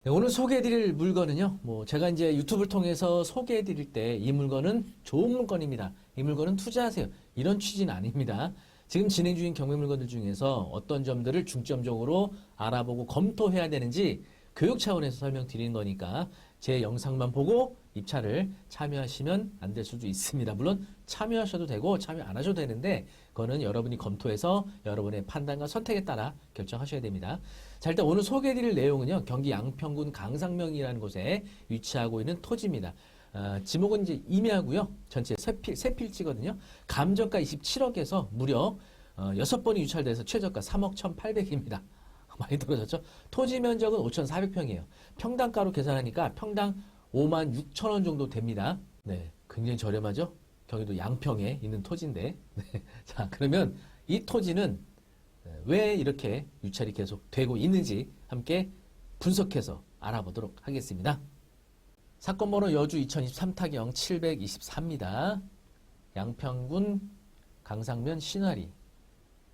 네, 오늘 소개해드릴 물건은요, 제가 이제 유튜브를 통해서 소개해드릴 때 이 물건은 좋은 물건입니다. 이 물건은 투자하세요. 이런 취지는 아닙니다. 지금 진행 중인 경매 물건들 중에서 어떤 점들을 중점적으로 알아보고 검토해야 되는지 교육 차원에서 설명드리는 거니까 제 영상만 보고 입찰을 참여하시면 안 될 수도 있습니다. 물론 참여하셔도 되고 참여 안 하셔도 되는데 그거는 여러분이 검토해서 여러분의 판단과 선택에 따라 결정하셔야 됩니다. 자, 일단 오늘 소개해드릴 내용은요, 경기 양평군 강상면이라는 곳에 위치하고 있는 토지입니다. 지목은 이제 임야고요. 전체 세 필지거든요. 감정가 27억에서 무려 6번이 유찰돼서 최저가 3억 1,800입니다. 많이 떨어졌죠? 토지 면적은 5,400평이에요. 평당가로 계산하니까 평당 5만 6천 원 정도 됩니다. 네, 굉장히 저렴하죠? 경기도 양평에 있는 토지인데. 네, 자, 그러면 이 토지는 왜 이렇게 유찰이 계속 되고 있는지 함께 분석해서 알아보도록 하겠습니다. 사건 번호 여주 2023 타경 724입니다. 양평군 강상면 신화리.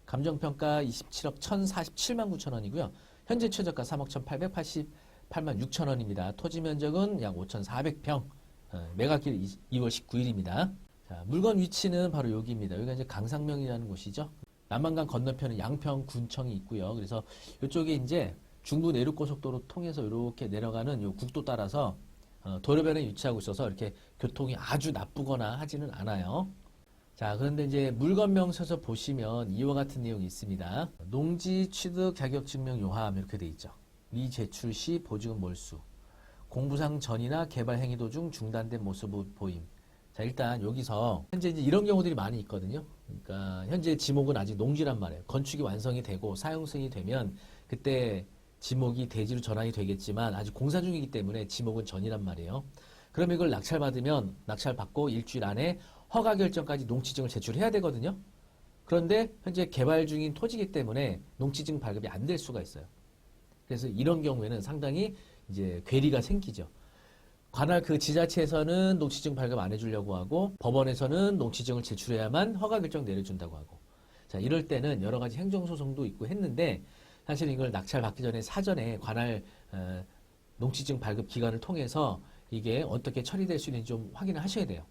감정평가 27억 1,047만 9천 원이고요. 현재 최저가 3억 1,888만 6천 원입니다. 토지 면적은 약 5,400평. 매각일 2월 19일입니다. 자, 물건 위치는 바로 여기입니다. 여기가 이제 강상면이라는 곳이죠. 남한강 건너편에 양평군청이 있고요. 그래서 이쪽에 이제 중부 내륙고속도로 통해서 이렇게 내려가는 요 국도 따라서 도로변에 위치하고 있어서 이렇게 교통이 아주 나쁘거나 하지는 않아요. 자, 그런데 이제 물건명세서 보시면 이와 같은 내용이 있습니다. 농지 취득 자격증명 요함 이렇게 돼 있죠. 미제출 시 보증금 몰수, 공부상 전이나 개발 행위 도중 중단된 모습 보임. 자, 일단 여기서 현재 이제 이런 경우들이 많이 있거든요. 그러니까 현재 지목은 아직 농지란 말이에요. 건축이 완성이 되고 사용 승인이 되면 그때 지목이 대지로 전환이 되겠지만 아직 공사 중이기 때문에 지목은 전이란 말이에요. 그러면 이걸 낙찰받으면 낙찰받고 일주일 안에 허가 결정까지 농지증을 제출해야 되거든요. 그런데 현재 개발 중인 토지이기 때문에 농지증 발급이 안 될 수가 있어요. 그래서 이런 경우에는 상당히 이제 괴리가 생기죠. 관할 그 지자체에서는 농지증 발급 안 해주려고 하고 법원에서는 농지증을 제출해야만 허가 결정 내려준다고 하고, 자, 이럴 때는 여러 가지 행정소송도 있고 했는데 사실 이걸 낙찰받기 전에 사전에 관할 농지증 발급 기관을 통해서 이게 어떻게 처리될 수 있는지 좀 확인을 하셔야 돼요.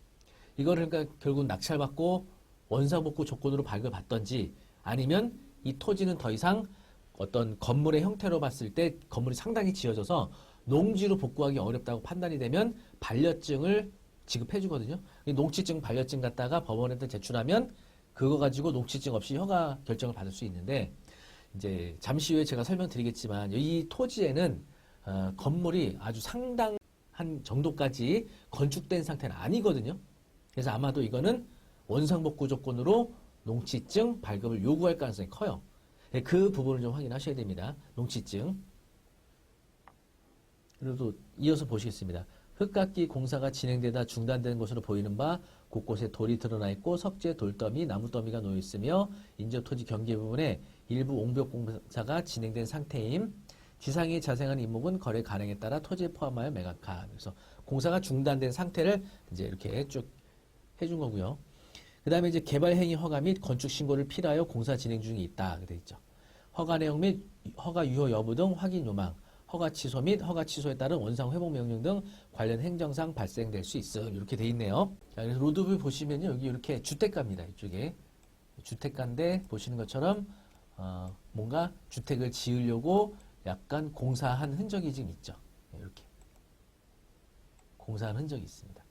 이거를 그러니까 결국 낙찰받고 원상복구 조건으로 발급받던지 아니면 이 토지는 더 이상 어떤 건물의 형태로 봤을 때 건물이 상당히 지어져서 농지로 복구하기 어렵다고 판단이 되면 반려증을 지급해 주거든요. 농지증 반려증 갖다가 법원한테 제출하면 그거 가지고 농지증 없이 허가 결정을 받을 수 있는데, 이제 잠시 후에 제가 설명드리겠지만 이 토지에는 건물이 아주 상당한 정도까지 건축된 상태는 아니거든요. 그래서 아마도 이거는 원상복구 조건으로 농지증 발급을 요구할 가능성이 커요. 그 부분을 좀 확인하셔야 됩니다. 농지증. 그리고 이어서 보시겠습니다. 흙깎이 공사가 진행되다 중단된 것으로 보이는 바 곳곳에 돌이 드러나 있고 석재, 돌더미, 나무더미가 놓여 있으며 인접토지 경계 부분에 일부 옹벽 공사가 진행된 상태임. 지상에 자생한 임목은 거래 가능에 따라 토지에 포함하여 매각한. 그래서 공사가 중단된 상태를 이제 이렇게 쭉 해준 거고요. 그 다음에 이제 개발 행위 허가 및 건축 신고를 필요하여 공사 진행 중에 있다. 돼 있죠. 허가 내용 및 허가 유효 여부 등 확인 요망, 허가 취소 및 허가 취소에 따른 원상 회복 명령 등 관련 행정상 발생될 수 있음. 이렇게 돼 있네요. 자, 그래서 로드뷰 보시면요, 여기 이렇게 주택가입니다. 이쪽에 주택가인데 보시는 것처럼 뭔가 주택을 지으려고 약간 공사한 흔적이 지금 있죠. 이렇게 공사한 흔적이 있습니다.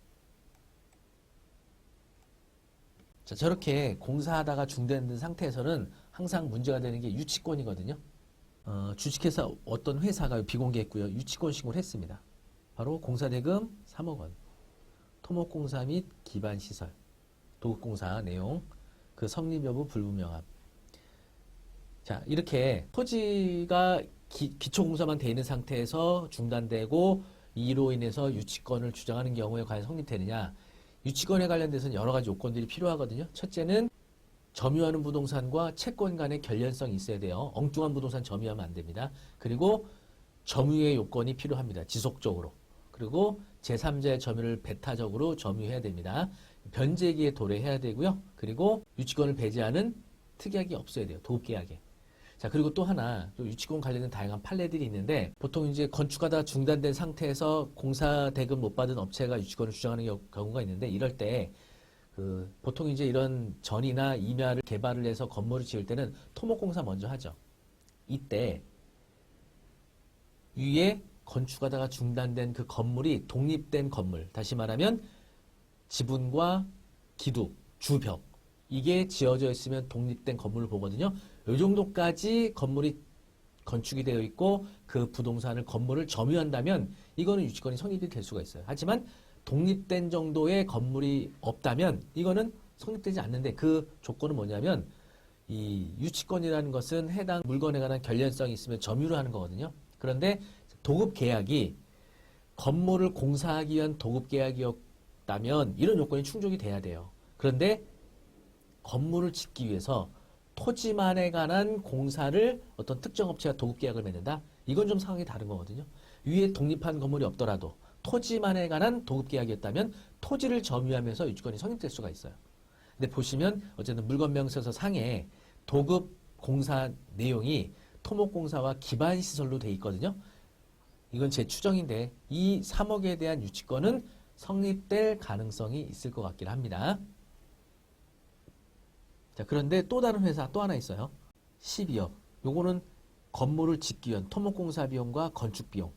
자, 저렇게 공사하다가 중단된 상태에서는 항상 문제가 되는 게 유치권이거든요. 주식회사 어떤 회사가 비공개했고요. 유치권 신고를 했습니다. 바로 공사대금 3억 원, 토목공사 및 기반시설, 도급공사 내용, 그 성립 여부 불분명함. 자, 이렇게 토지가 기초공사만 돼 있는 상태에서 중단되고 이로 인해서 유치권을 주장하는 경우에 과연 성립되느냐. 유치권에 관련돼서는 여러 가지 요건들이 필요하거든요. 첫째는 점유하는 부동산과 채권 간의 결연성이 있어야 돼요. 엉뚱한 부동산 점유하면 안 됩니다. 그리고 점유의 요건이 필요합니다. 지속적으로. 그리고 제3자의 점유를 배타적으로 점유해야 됩니다. 변제기에 도래해야 되고요. 그리고 유치권을 배제하는 특약이 없어야 돼요. 도급계약에. 자, 그리고 또 하나, 또 유치권 관련된 다양한 판례들이 있는데, 보통 이제 건축하다 중단된 상태에서 공사 대금 못 받은 업체가 유치권을 주장하는 경우가 있는데, 이럴 때, 보통 이제 이런 전이나 임야를 개발을 해서 건물을 지을 때는 토목공사 먼저 하죠. 이때, 위에 건축하다가 중단된 그 건물이 독립된 건물, 다시 말하면 지붕과 기둥, 주벽, 이게 지어져 있으면 독립된 건물을 보거든요. 이 정도까지 건물이 건축이 되어 있고 그 부동산을 건물을 점유한다면 이거는 유치권이 성립이 될 수가 있어요. 하지만 독립된 정도의 건물이 없다면 이거는 성립되지 않는데 그 조건은 뭐냐면 이 유치권이라는 것은 해당 물건에 관한 결연성이 있으면 점유를 하는 거거든요. 그런데 도급 계약이 건물을 공사하기 위한 도급 계약이었다면 이런 요건이 충족이 돼야 돼요. 그런데 건물을 짓기 위해서 토지만에 관한 공사를 어떤 특정 업체가 도급 계약을 맺는다? 이건 좀 상황이 다른 거거든요. 위에 독립한 건물이 없더라도 토지만에 관한 도급 계약이었다면 토지를 점유하면서 유치권이 성립될 수가 있어요. 근데 보시면 어쨌든 물건명세서 상에 도급 공사 내용이 토목공사와 기반시설로 돼 있거든요. 이건 제 추정인데 이 3억에 대한 유치권은 성립될 가능성이 있을 것 같긴 합니다. 자, 그런데 또 다른 회사 또 하나 있어요. 12억. 요거는 건물을 짓기 위한 토목공사 비용과 건축 비용.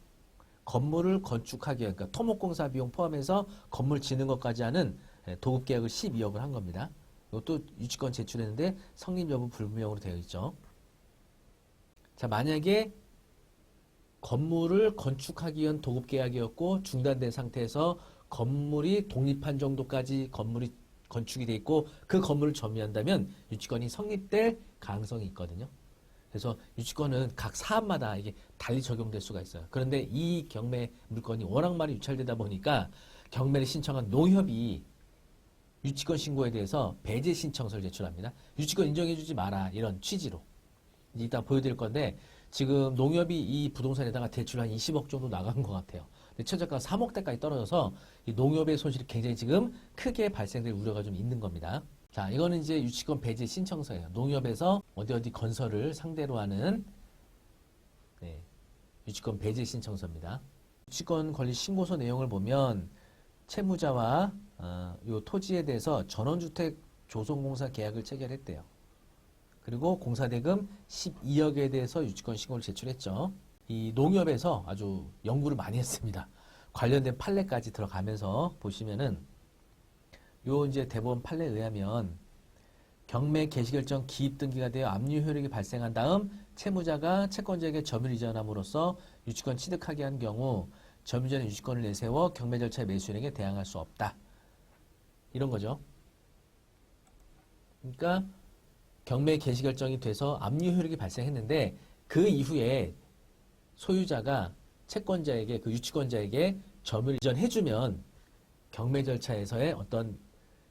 건물을 건축하기 위한, 그러니까 토목공사 비용 포함해서 건물 짓는 것까지 하는 도급 계약을 12억을 한 겁니다. 이것도 유치권 제출했는데 성립 여부 불분명으로 되어 있죠. 자, 만약에 건물을 건축하기 위한 도급 계약이었고 중단된 상태에서 건물이 독립한 정도까지 건물이 건축이 돼 있고 그 건물을 점유한다면 유치권이 성립될 가능성이 있거든요. 그래서 유치권은 각 사업마다 이게 달리 적용될 수가 있어요. 그런데 이 경매 물건이 워낙 많이 유찰되다 보니까 경매를 신청한 농협이 유치권 신고에 대해서 배제 신청서를 제출합니다. 유치권 인정해주지 마라 이런 취지로. 이따 보여드릴 건데 지금 농협이 이 부동산에다가 대출 한 20억 정도 나간 것 같아요. 근데 최저가 3억대까지 떨어져서 이 농협의 손실이 굉장히 지금 크게 발생될 우려가 좀 있는 겁니다. 자, 이거는 이제 유치권 배제 신청서예요. 농협에서 어디 건설을 상대로 하는 유치권 배제 신청서입니다. 유치권 권리 신고서 내용을 보면 채무자와 요 토지에 대해서 전원주택 조성공사 계약을 체결했대요. 그리고 공사대금 12억에 대해서 유치권 신고를 제출했죠. 이 농협에서 아주 연구를 많이 했습니다. 관련된 판례까지 들어가면서 보시면은 요 이제 대법원 판례에 의하면 경매 개시결정 기입 등기가 되어 압류 효력이 발생한 다음 채무자가 채권자에게 점유를 이전함으로써 유치권 취득하게 한 경우 점유자는 유치권을 내세워 경매 절차의 매수인에게 대항할 수 없다. 이런 거죠. 그러니까 경매 개시 결정이 돼서 압류 효력이 발생했는데 그 이후에 소유자가 채권자에게 그 유치권자에게 점유를 이전해주면 경매 절차에서의 어떤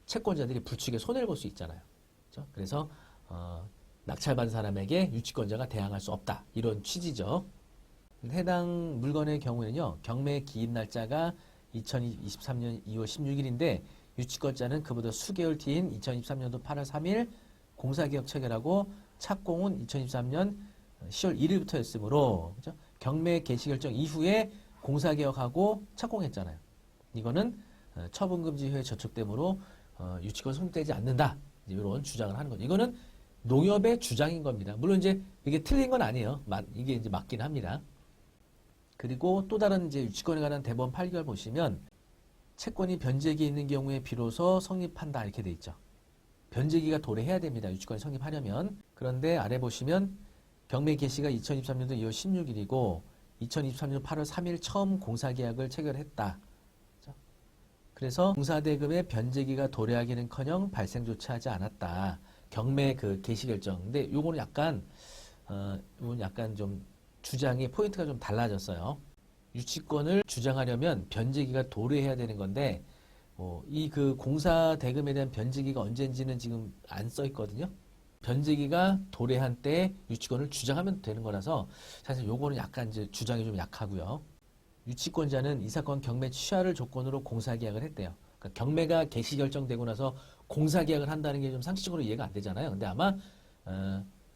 채권자들이 불이익에 손해를 볼 수 있잖아요. 그렇죠? 그래서 낙찰받은 사람에게 유치권자가 대항할 수 없다. 이런 취지죠. 해당 물건의 경우에는요. 경매 기입 날짜가 2023년 2월 16일인데 유치권자는 그보다 수개월 뒤인 2023년도 8월 3일 공사계약 체결하고 착공은 2023년 10월 1일부터였으므로 그렇죠? 경매 개시 결정 이후에 공사계약하고 착공했잖아요. 이거는 처분금지효에 저촉되므로 유치권 성립되지 않는다. 이런 주장을 하는 거죠. 이거는 농협의 주장인 겁니다. 물론 이제 이게 틀린 건 아니에요. 이게 이제 맞긴 합니다. 그리고 또 다른 이제 유치권에 관한 대법원 판결 보시면 채권이 변제기에 있는 경우에 비로소 성립한다 이렇게 돼 있죠. 변제기가 도래해야 됩니다. 유치권이 성립하려면. 그런데 아래 보시면 경매 개시가 2023년도 2월 16일이고 2023년 8월 3일 처음 공사계약을 체결했다. 그래서 공사대금의 변제기가 도래하기는커녕 발생조차 하지 않았다. 경매 그 개시결정. 근데 요거는 약간 좀 주장의 포인트가 좀 달라졌어요. 유치권을 주장하려면 변제기가 도래해야 되는 건데 이 그 공사대금에 대한 변제기가 언젠지는 지금 안 써 있거든요. 변제기가 도래한 때 유치권을 주장하면 되는 거라서 사실 요거는 약간 이제 주장이 좀 약하고요. 유치권자는 이 사건 경매 취하를 조건으로 공사계약을 했대요. 그러니까 경매가 개시 결정되고 나서 공사계약을 한다는 게 좀 상식적으로 이해가 안 되잖아요. 근데 아마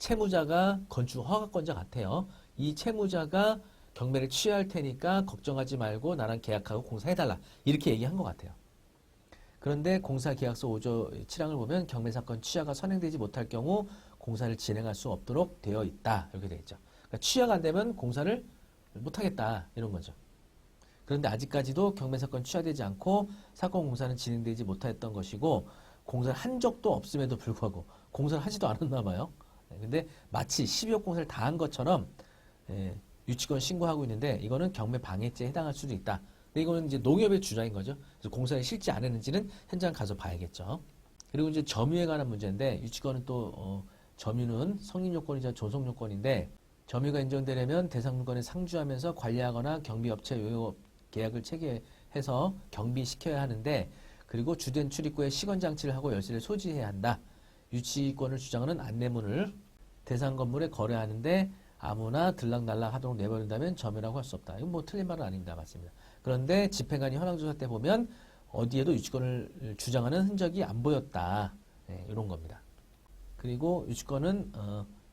채무자가 건축 허가권자 같아요. 이 채무자가 경매를 취하할 테니까 걱정하지 말고 나랑 계약하고 공사해달라. 이렇게 얘기한 것 같아요. 그런데 공사계약서 5조 7항을 보면 경매사건 취하가 선행되지 못할 경우 공사를 진행할 수 없도록 되어 있다. 이렇게 되어 있죠. 그러니까 취하가 안 되면 공사를 못하겠다. 이런 거죠. 그런데 아직까지도 경매사건 취하되지 않고 사건 공사는 진행되지 못했던 것이고 공사를 한 적도 없음에도 불구하고 공사를 하지도 않았나 봐요. 근데 마치 12억 공사를 다 한 것처럼 유치권 신고하고 있는데 이거는 경매 방해죄에 해당할 수도 있다. 근데 이거는 이제 농협의 주장인 거죠. 그래서 공사에 실지 안 했는지는 현장 가서 봐야겠죠. 그리고 이제 점유에 관한 문제인데 유치권은 또 점유는 성립요건이자 존속요건인데 점유가 인정되려면 대상 물건을 상주하면서 관리하거나 경비업체 용역 계약을 체결해서 경비시켜야 하는데 그리고 주된 출입구에 시건장치를 하고 열쇠를 소지해야 한다. 유치권을 주장하는 안내문을 대상 건물에 거래하는데 아무나 들락날락 하도록 내버린다면 점유라고 할 수 없다. 이건 뭐 틀린 말은 아닙니다. 맞습니다. 그런데 집행관이 현황조사 때 보면 어디에도 유치권을 주장하는 흔적이 안 보였다. 네, 이런 겁니다. 그리고 유치권은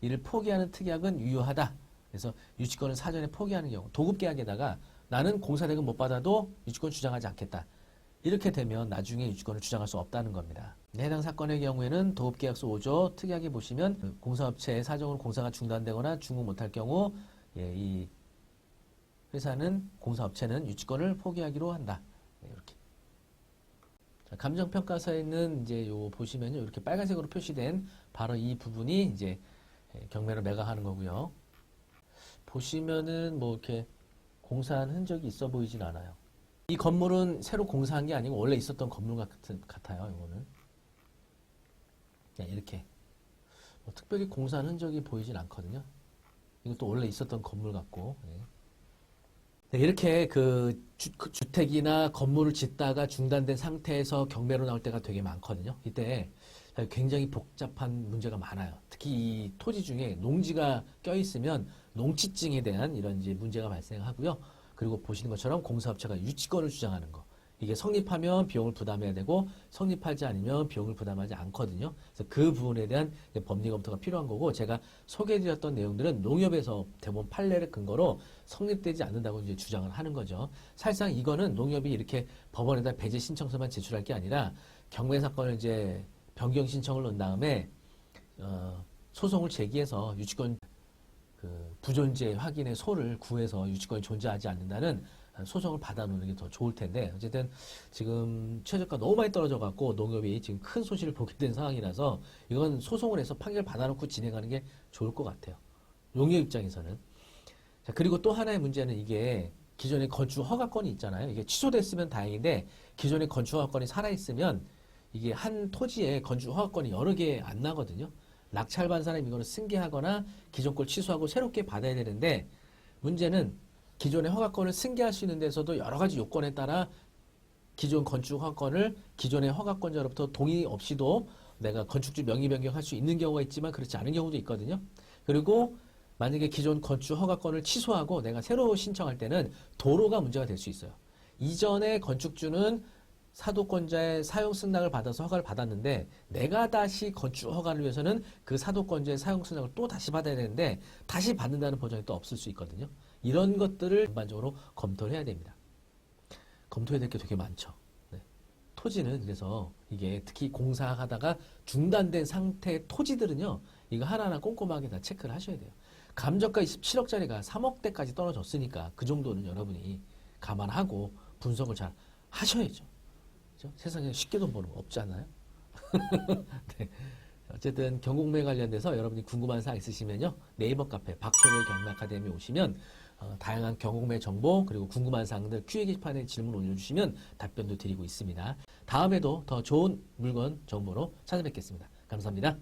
이를 포기하는 특약은 유효하다. 그래서 유치권을 사전에 포기하는 경우 도급계약에다가 나는 공사대금 못 받아도 유치권 주장하지 않겠다. 이렇게 되면 나중에 유치권을 주장할 수 없다는 겁니다. 해당 사건의 경우에는 도급계약서 5조 특약에 보시면 공사업체의 사정으로 공사가 중단되거나 중국 못할 경우 이 회사는 공사업체는 유치권을 포기하기로 한다. 이렇게. 감정평가서에 있는 이제 요 보시면요 이렇게 빨간색으로 표시된 바로 이 부분이 이제 경매로 매각하는 거고요. 보시면은 뭐 이렇게 공사한 흔적이 있어 보이진 않아요. 이 건물은 새로 공사한 게 아니고 원래 있었던 건물 같아요. 이거는 이렇게 뭐 특별히 공사한 흔적이 보이진 않거든요. 이것도 원래 있었던 건물 같고. 네, 이렇게 그 주택이나 건물을 짓다가 중단된 상태에서 경매로 나올 때가 되게 많거든요. 이때 굉장히 복잡한 문제가 많아요. 특히 이 토지 중에 농지가 껴있으면 농지증에 대한 이런 이제 문제가 발생하고요. 그리고 보시는 것처럼 공사업체가 유치권을 주장하는 거. 이게 성립하면 비용을 부담해야 되고 성립하지 않으면 비용을 부담하지 않거든요. 그래서 그 부분에 대한 법리 검토가 필요한 거고 제가 소개해드렸던 내용들은 농협에서 대부분 판례를 근거로 성립되지 않는다고 이제 주장을 하는 거죠. 사실상 이거는 농협이 이렇게 법원에다 배제 신청서만 제출할 게 아니라 경매 사건을 이제 변경 신청을 넣은 다음에 소송을 제기해서 유치권 부존재 확인의 소를 구해서 유치권이 존재하지 않는다는 소송을 받아놓는 게 더 좋을 텐데 어쨌든 지금 최저가 너무 많이 떨어져 갖고 농협이 지금 큰 손실을 보게 된 상황이라서 이건 소송을 해서 판결 받아놓고 진행하는 게 좋을 것 같아요. 농협 입장에서는. 자, 그리고 또 하나의 문제는 이게 기존의 건축 허가권이 있잖아요. 이게 취소됐으면 다행인데 기존의 건축 허가권이 살아있으면 이게 한 토지에 건축 허가권이 여러 개 안 나거든요. 낙찰받은 사람이 이거를 승계하거나 기존 걸 취소하고 새롭게 받아야 되는데 문제는 기존의 허가권을 승계할 수 있는 데서도 여러 가지 요건에 따라 기존 건축 허가권을 기존의 허가권자로부터 동의 없이도 내가 건축주 명의 변경할 수 있는 경우가 있지만 그렇지 않은 경우도 있거든요. 그리고 만약에 기존 건축 허가권을 취소하고 내가 새로 신청할 때는 도로가 문제가 될 수 있어요. 이전에 건축주는 사도권자의 사용 승낙을 받아서 허가를 받았는데 내가 다시 건축 허가를 위해서는 그 사도권자의 사용 승낙을 또 다시 받아야 되는데 다시 받는다는 보장이 또 없을 수 있거든요. 이런 것들을 전반적으로 검토를 해야 됩니다. 검토해야 될 게 되게 많죠. 네. 토지는 그래서 이게 특히 공사하다가 중단된 상태의 토지들은요. 이거 하나하나 꼼꼼하게 다 체크를 하셔야 돼요. 감정가 27억짜리가 3억대까지 떨어졌으니까 그 정도는 여러분이 감안하고 분석을 잘 하셔야죠. 그렇죠? 세상에 쉽게 돈 버는 거 없지 않나요? 네. 어쨌든 경공매 관련돼서 여러분이 궁금한 사항 있으시면요. 네이버 카페 박초로의 경매 아카데미 오시면 다양한 경공매 정보 그리고 궁금한 사항들 Q&A 게시판에 질문 올려주시면 답변도 드리고 있습니다. 다음에도 더 좋은 물건 정보로 찾아뵙겠습니다. 감사합니다.